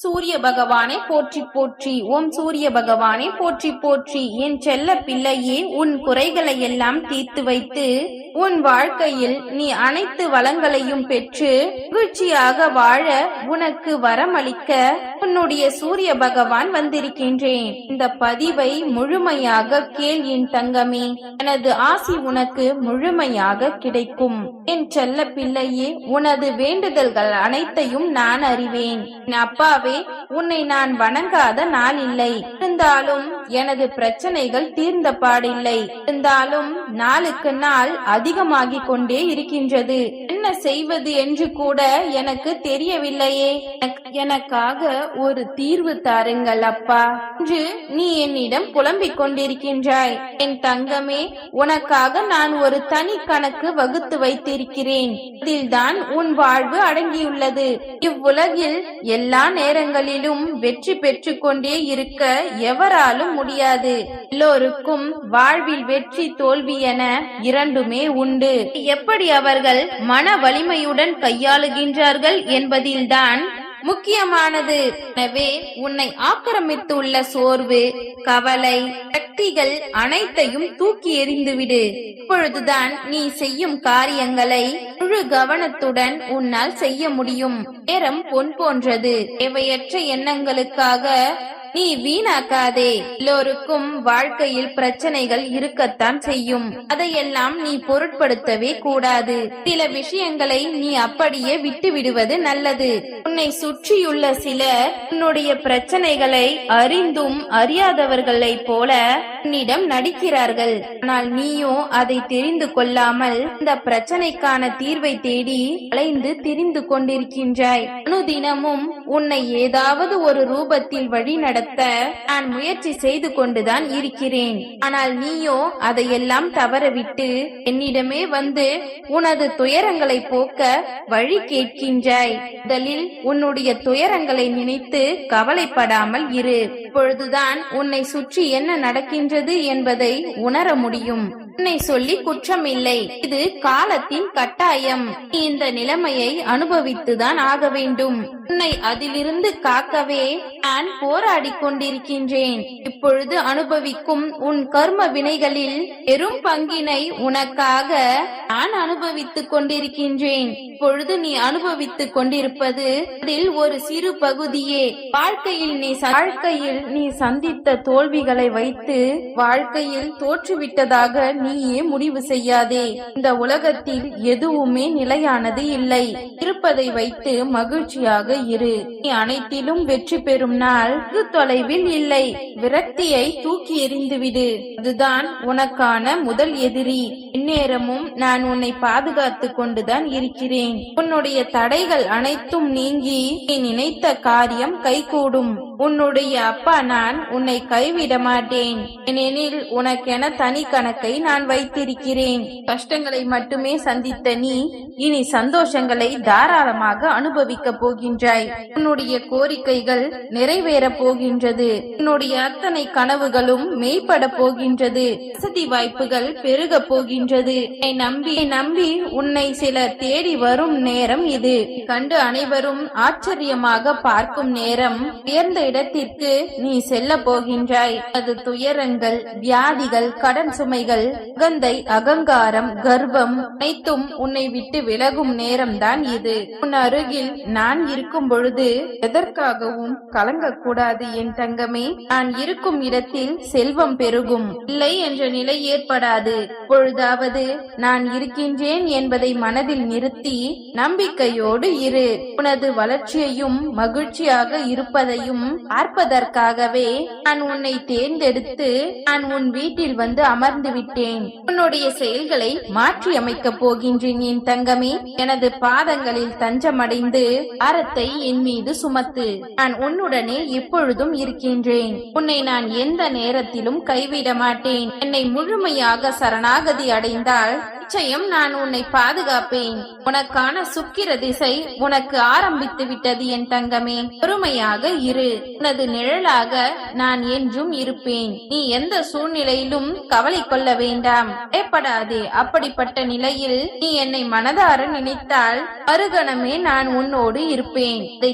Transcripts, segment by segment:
சூரிய பகவானை போற்றி போற்றி. ஓம் சூரிய பகவானை போற்றி போற்றி. என் செல்ல பிள்ளையே, உன் குறைகளை எல்லாம் தீர்த்து வைத்து உன் வாழ்க்கையில் நீ அனைத்து வளங்களையும் பெற்று மகிழ்ச்சியாக வாழ உனக்கு வரமளிக்க உன்னுடைய சூரிய பகவான் வந்திருக்கின்றேன். இந்த பதிவை முழுமையாக கேள் என் தங்கமே. எனது ஆசி உனக்கு முழுமையாக கிடைக்கும். என் செல்ல பிள்ளையே, உனது வேண்டுதல்கள் அனைத்தையும் நான் அறிவேன். அப்பாவே, உன்னை நான் வணங்காத நாள் இல்லை. இருந்தாலும் எனது பிரச்சனைகள் தீர்ந்த பாடில்லை. இருந்தாலும் நாளுக்கு நாள் அதிகமாகிக் கொண்டே இருக்கின்றது. என்ன செய்வது என்று கூட எனக்கு தெரியவில்லையே. எனக்காக ஒரு தீர்வு தாருங்கள் அப்பா என்று நீ என்னிடம் புலம்பிக் கொண்டிருக்கின்றாய். என் தங்கமே, உனக்காக நான் ஒரு தனி கணக்கு வகுத்து வைத்திருக்கிறேன். அதில்தான் உன் வாழ்வு அடங்கியுள்ளது. இவ்வுலகில் எல்லா நேரங்களிலும் வெற்றி பெற்று கொண்டே இருக்க எவராலும் முடியாது. எல்லோருக்கும் வாழ்வில் வெற்றி தோல்வி என இரண்டுமே உண்டு. எப்படி அவர்கள் மன வலிமையுடன் கையாளுகின்றார்கள் என்பதில்தான் முக்கியமானது. எனவே உன்னை ஆக்கிரமித்துள்ள சோர்வு, கவலை, சக்திகள் அனைத்தையும் தூக்கி எறிந்துவிடு. இப்பொழுதுதான் நீ செய்யும் காரியங்களை முழு கவனத்துடன் உன்னால் செய்ய முடியும். நேரம் பொன் போன்றது. தேவையற்ற எண்ணங்களுக்காக நீ வீணாக்காதே. எல்லோருக்கும் வாழ்க்கையில் பிரச்சனைகள் இருக்கத்தான் செய்யும். அதையெல்லாம் நீ பொருட்படுத்தவே கூடாது. சில விஷயங்களை நீ அப்படியே விட்டு விடுவது நல்லது. உன்னை சுற்றியுள்ள சிலர் உன்னுடைய பிரச்சனைகளை அறிந்தும் அறியாதவர்களை போல உன்னிடம் நடிக்கிறார்கள். ஆனால் நீயோ அதை தெரிந்து கொள்ளாமல் இந்த பிரச்சனைக்கான தீர்வை தேடி அலைந்து திரிந்து கொண்டிருக்கின்றாய். அனுதினமும் உன்னை ஏதாவது ஒரு ரூபத்தில் வழி நடத்த நான் முயற்சி செய்து கொண்டுதான் இருக்கிறேன். ஆனால் நீயோ அதையெல்லாம் தவறவிட்டு என்னிடமே வந்து உனது துயரங்களை போக்க வழி கேட்கின்றாய். முதலில் உன்னுடைய துயரங்களை நினைத்து கவலைப்படாமல் இரு. இப்பொழுதுதான் உன்னை சுற்றி என்ன நடக்கின்றது என்பதை உணர முடியும். உன்னை சொல்லி குற்றமில்லை. இது காலத்தின் கட்டாயம். நீ இந்த நிலைமையை அனுபவித்துதான் ஆக வேண்டும். உன்னை அதிலிருந்து காக்கவே நான் போராடி கொண்டிருக்கின்றேன். இப்பொழுது அனுபவிக்கும் உன் கர்ம வினைகளில் பெரும் பங்கினை உனக்காக நான் அனுபவித்துக் கொண்டிருக்கின்றேன். இப்பொழுது நீ அனுபவித்துக் கொண்டிருப்பது அதில் ஒரு சிறு பகுதியே. வாழ்க்கையில் நீ சந்தித்த தோல்விகளை வைத்து வாழ்க்கையில் தோற்றுவிட்டதாக நீயே முடிவு செய்யாதே. இந்த உலகத்தில் எதுவுமே நிலையானது இல்லை. இருப்பதை வைத்து மகிழ்ச்சியாக இரு. நீ அனைத்திலும் வெற்றி பெறும் நாள் தொலைவில் இல்லை. விரக்தியை தூக்கி எறிந்துவிடு. அதுதான் உனக்கான முதல் எதிரி. இந்நேரமும் நான் உன்னை பாதுகாத்து கொண்டுதான் இருக்கிறேன். உன்னுடைய தடைகள் அனைத்தும் நீங்கி நீ நினைத்த காரியம் கைகூடும். உன்னுடைய அப்பா நான் உன்னை கைவிட மாட்டேன். ஏனெனில் உனக்கென தனி கணக்கை நான் வைத்திருக்கிறேன். கஷ்டங்களை மட்டுமே சந்தித்த நீ இனி சந்தோஷங்களை தாராளமாக அனுபவிக்க போகின்றாய். உன்னுடைய கோரிக்கைகள் நிறைவேற போகின்றது. உன்னுடைய அத்தனை கனவுகளும் மெய்ப்பட போகின்றது. வசதி வாய்ப்புகள் பெருக போகின்றது. நம்பி உன்னை சிலர் தேடி வரும் நேரம் இது. கண்டு அனைவரும் ஆச்சரியமாக பார்க்கும் நேரம். உயர்ந்த இடத்திற்கு நீ செல்ல போகின்றாய். அது துயரங்கள், வியாதிகள், கடன் சுமைகள், அகந்தை, அகங்காரம், கர்வம் அனைத்தும் உன்னை விட்டு விலகும் நேரம்தான் இது. உன் அருகில் நான் இருக்கும் பொழுது எதற்காகவும் கலங்கக்கூடாது என் தங்கமே. நான் இருக்கும் இடத்தில் செல்வம் பெருகும். இல்லை என்ற நிலை ஏற்படாது. இப்பொழுதாவது நான் இருக்கின்றேன் என்பதை மனதில் நிறுத்தி நம்பிக்கையோடு இரு. உனது வளர்ச்சியையும் மகிழ்ச்சியாக இருப்பதையும் பார்ப்பதற்காகவே நான் உன்னை தேர்ந்தெடுத்து நான் உன் வீட்டில் வந்து அமர்ந்து விட்டேன். உன்னுடைய செயல்களை மாற்றி அமைக்கப் போகின்றேன் என் தங்கமே. எனது பாதங்களில் தஞ்சமடைந்து பாரத்தை என் மீது சுமத்து. நான் உன்னுடனே எப்பொழுதும் இருக்கின்றேன். உன்னை நான் எந்த நேரத்திலும் கைவிட மாட்டேன். என்னை முழுமையாக சரணாகதி அடைந்தால் நிச்சயம் நான் உன்னை பாதுகாப்பேன். உனக்கான சுக்கிர திசை உனக்கு ஆரம்பித்து விட்டது என் தங்கமே. பொறுமையாக இரு. உனது நிழலாக நான் என்றும் இருப்பேன். நீ எந்த சூழ்நிலையிலும் கவலை கொள்ள வேண்டாம். வேண்டாம், பயப்படாதே. அப்படிப்பட்ட நிலையில் நீ என்னை மனதார நினைத்தால் மறுகணமே நான் உன்னோடு இருப்பேன். அதை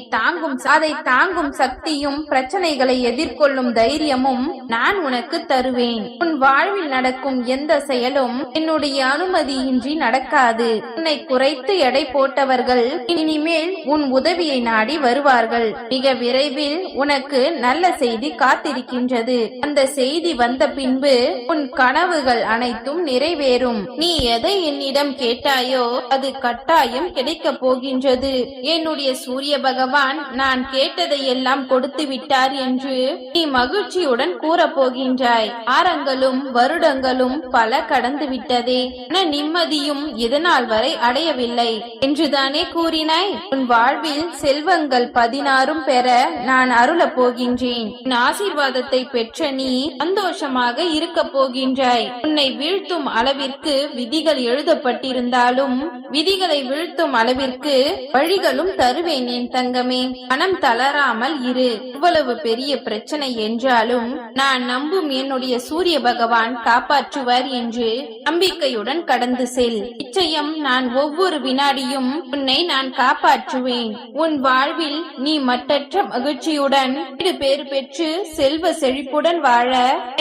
தாங்கும் சக்தியும் பிரச்சனைகளை எதிர்கொள்ளும் தைரியமும் நான் உனக்கு தருவேன். உன் வாழ்வில் நடக்கும் எந்த செயலும் என்னுடைய அனுமதியின்றி நடக்காது. உன்னை குறைத்து எடை போட்டவர்கள் இனிமேல் உன் உதவியை நாடி வருவார்கள். மிக விரைவில் உனக்கு நல்ல செய்தி காத்திருக்கின்றது. அந்த செய்தி வந்த பின்பு உன் கனவுகள் அனைத்தும் நிறைவேறும். நீ எதை என்னிடம் கேட்டாயோ அது கட்டாயம் கிடைக்கப் போகின்றது. என்னுடைய சூரிய பகவான் நான் கேட்டதை எல்லாம் கொடுத்து விட்டார் என்று நீ மகிழ்ச்சியுடன் கூறப் போகின்றாய். வாரங்களும் வருடங்களும் பல கடந்து விட்டதே, நிம்மதியும் இதனால் வரை அடையவில்லை என்றுதானே கூறினாய். உன் வாழ்வில் செல்வங்கள் 16 பெற நான் அருளப் போகின்றேன். என் ஆசீர்வாதத்தை பெற்ற நீ சந்தோஷமாக இருக்க போகின்றாய். உன்னை வீழ்த்தும் அளவிற்கு விதிகள் எழுதப்பட்டிருந்தாலும் விதிகளை வீழ்த்தும் அளவிற்கு வழிகளும் தருவேன் என் தங்கமே. மனம் தளராமல் இரு. இவ்வளவு பெரிய பிரச்சனை என்றாலும் நான் நம்பும் என்னுடைய சூரிய பகவான் காப்பாற்றுவார் என்று நம்பிக்கையுடன் கடந்து செல். நிச்சயம் நான் ஒவ்வொரு வினாடியும் உன்னை நான் காப்பாற்றுவேன். உன் வாழ்வில் நீ மட்டற்ற மகிழ்ச்சியுடன் வீடு பேறு பெற்று செல்வ செழிப்புடன் வாழ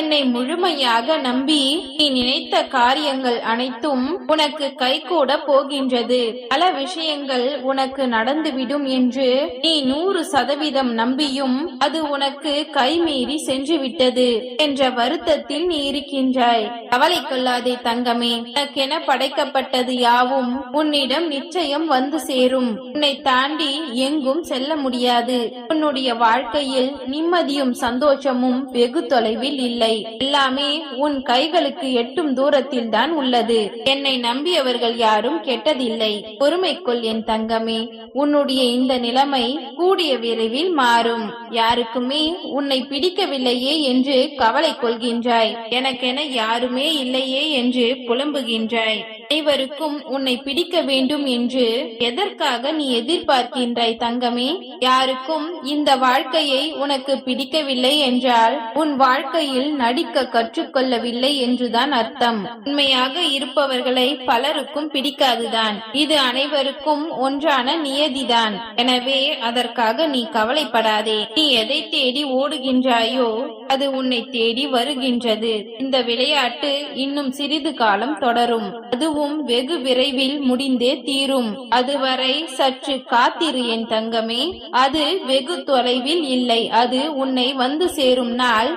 என்னை முழுமையாக நம்பி நீ நினைத்த காரியங்கள் அனைத்தும் உனக்கு கைகூட போகின்றது. பல விஷயங்கள் உனக்கு நடந்துவிடும் என்று நீ 100% நம்பியும் அது உனக்கு கைமீறி சென்று விட்டது என்ற வருத்தத்தில் நீ இருக்கின்றாய். கவலை கொள்ளாதே தங்கமே. உனக்கென படைக்கப்பட்டது யாவும் உன்னிடம் நிச்சயம் வந்து சேரும். உன்னை தாண்டி எங்கும் செல்ல முடியாது. உன்னுடைய வாழ்க்கையில் நிம்மதியும் சந்தோஷமும் வெகு தொலைவில் இல்லை. எல்லாமே உன் கைகளுக்கு எட்டும் தூரத்தில் தான் உள்ளது. என்னை நம்பியவர்கள் யாரும் கெட்டதில்லை. பொறுமை கொள் என் தங்கமே. உன்னுடைய இந்த நிலைமை கூடிய விரைவில் மாறும். யாருக்குமே உன்னை பிடிக்கவில்லையே என்று கவலை கொள்கின்றாய். எனக்கென யாருமே இல்லையே என்று புலம்புகின்றாய். அனைவருக்கும் உன்னை பிடிக்க வேண்டும் என்று எதற்காக நீ எதிர்பார்க்கின்றாய் தங்கமே? யாருக்கும் இந்த வாழ்க்கையை உனக்கு பிடிக்கவில்லை என்றால் உன் வாழ்க்கையில் நடிக்க கற்றுக்கொள்ளவில்லை என்றுதான் அர்த்தம். உண்மையாக இருப்பவர்களை பலருக்கும் பிடிக்காதுதான். இது அனைவருக்கும் ஒன்றான நியதிதான். எனவே அதற்காக நீ கவலைப்படாதே. நீ எதை தேடி ஓடுகின்றாயோ அது உன்னை தேடி வருகின்றது. இந்த விளையாட்டு இன்னும் சிறிது காலம் தொடரும். அதுவும் வெகு விரைவில் முடிந்தே தீரும். அதுவரை சற்று காத்திரு என் தங்கமே. அது வெகு தொலைவில் இல்லை. அது உன்னை வந்து சேரும் நாள்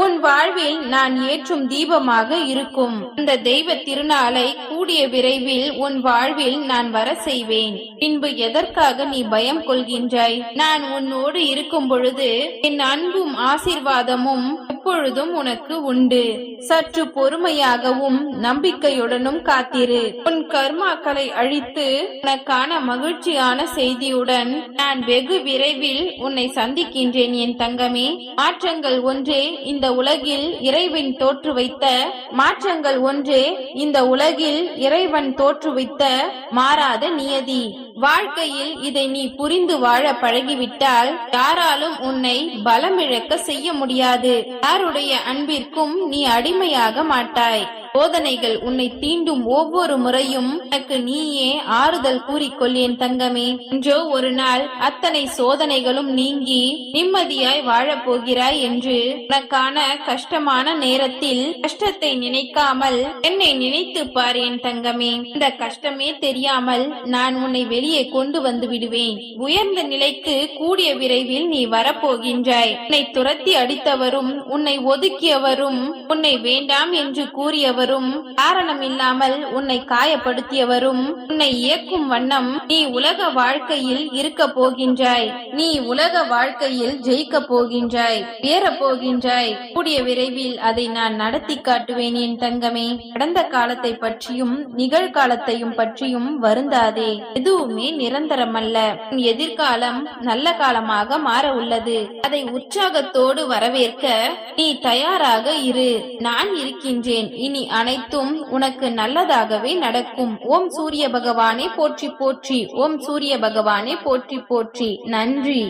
உன் வாழ்வில் நான் ஏற்றும் தீபமாக இருக்கும். அந்த தெய்வ திருநாளை கூடிய விரைவில் உன் வாழ்வில் நான் வர செய்வேன். பின்பு எதற்காக நீ பயம் கொள்கின்றாய்? நான் உன்னோடு இருக்கும் பொழுது என் அன்பும் ஆசீர்வாதமும் எப்பொழுதும் உனக்கு உண்டு. சற்று பொறுமையாகவும் நம்பிக்கையுடனும் காத்திரு. உன் கர்மாக்களை அழித்து உனக்கான மகிழ்ச்சியான செய்தியுடன் நான் வெகு விரைவில் உன்னை சந்திக்கின்றேன் என் தங்கமே. மாற்றங்கள் ஒன்றே இந்த உலகில் இறைவன் தோற்று வைத்த மாறாத நியதி. வாழ்க்கையில் இதை நீ புரிந்து வாழ பழகிவிட்டால் யாராலும் உன்னை பலமிழக்க செய்ய முடியாது. யாருடைய அன்பிற்கும் நீ அடிமையாக மாட்டாய். சோதனைகள் உன்னை தீண்டும் ஒவ்வொரு முறையும் உனக்கு நீயே ஆறுதல் கூறிக்கொள் என் தங்கமே. என்றோ ஒரு நாள் அத்தனை சோதனைகளும் நீங்கி நிம்மதியாய் வாழப்போகிறாய் என்று உனக்கான கஷ்டமான நேரத்தில் கஷ்டத்தை நினைக்காமல் என்னை நினைத்து பார் என் தங்கமே. இந்த கஷ்டமே தெரியாமல் நான் உன்னை வெளியே கொண்டு வந்து விடுவேன். உயர்ந்த நிலைக்கு கூடிய விரைவில் நீ வரப்போகின்றாய். உன்னை துரத்தி அடித்தவரும் உன்னை ஒதுக்கியவரும் உன்னை வேண்டாம் என்று கூறியவரும் காரணமில்லாமல் உன்னை காயப்படுத்தியவரும் உன்னை இயக்கும் வண்ணம் நீ உலக வாழ்க்கையில் இருக்க போகின்றாய். நீ உலக வாழ்க்கையில் ஜெயிக்க போகின்றாய், உயரப் போகின்றாய். கூடிய விரைவில் அதை நான் நடத்தி காட்டுவேன் என் தங்கமே. கடந்த காலத்தை பற்றியும் நிகழ்காலத்தையும் பற்றியும் வருந்தாதே. எதுவுமே நிரந்தரமல்ல. உன் எதிர்காலம் நல்ல காலமாக மாற உள்ளது. அதை உற்சாகத்தோடு வரவேற்க நீ தயாராக இரு. நான் இருக்கின்றேன். இனி அனைத்தும் உனக்கு நல்லதாகவே நடக்கும். ஓம் சூரிய பகவானே போற்றி போற்றி. ஓம் சூரிய பகவானே போற்றி போற்றி. நன்றி.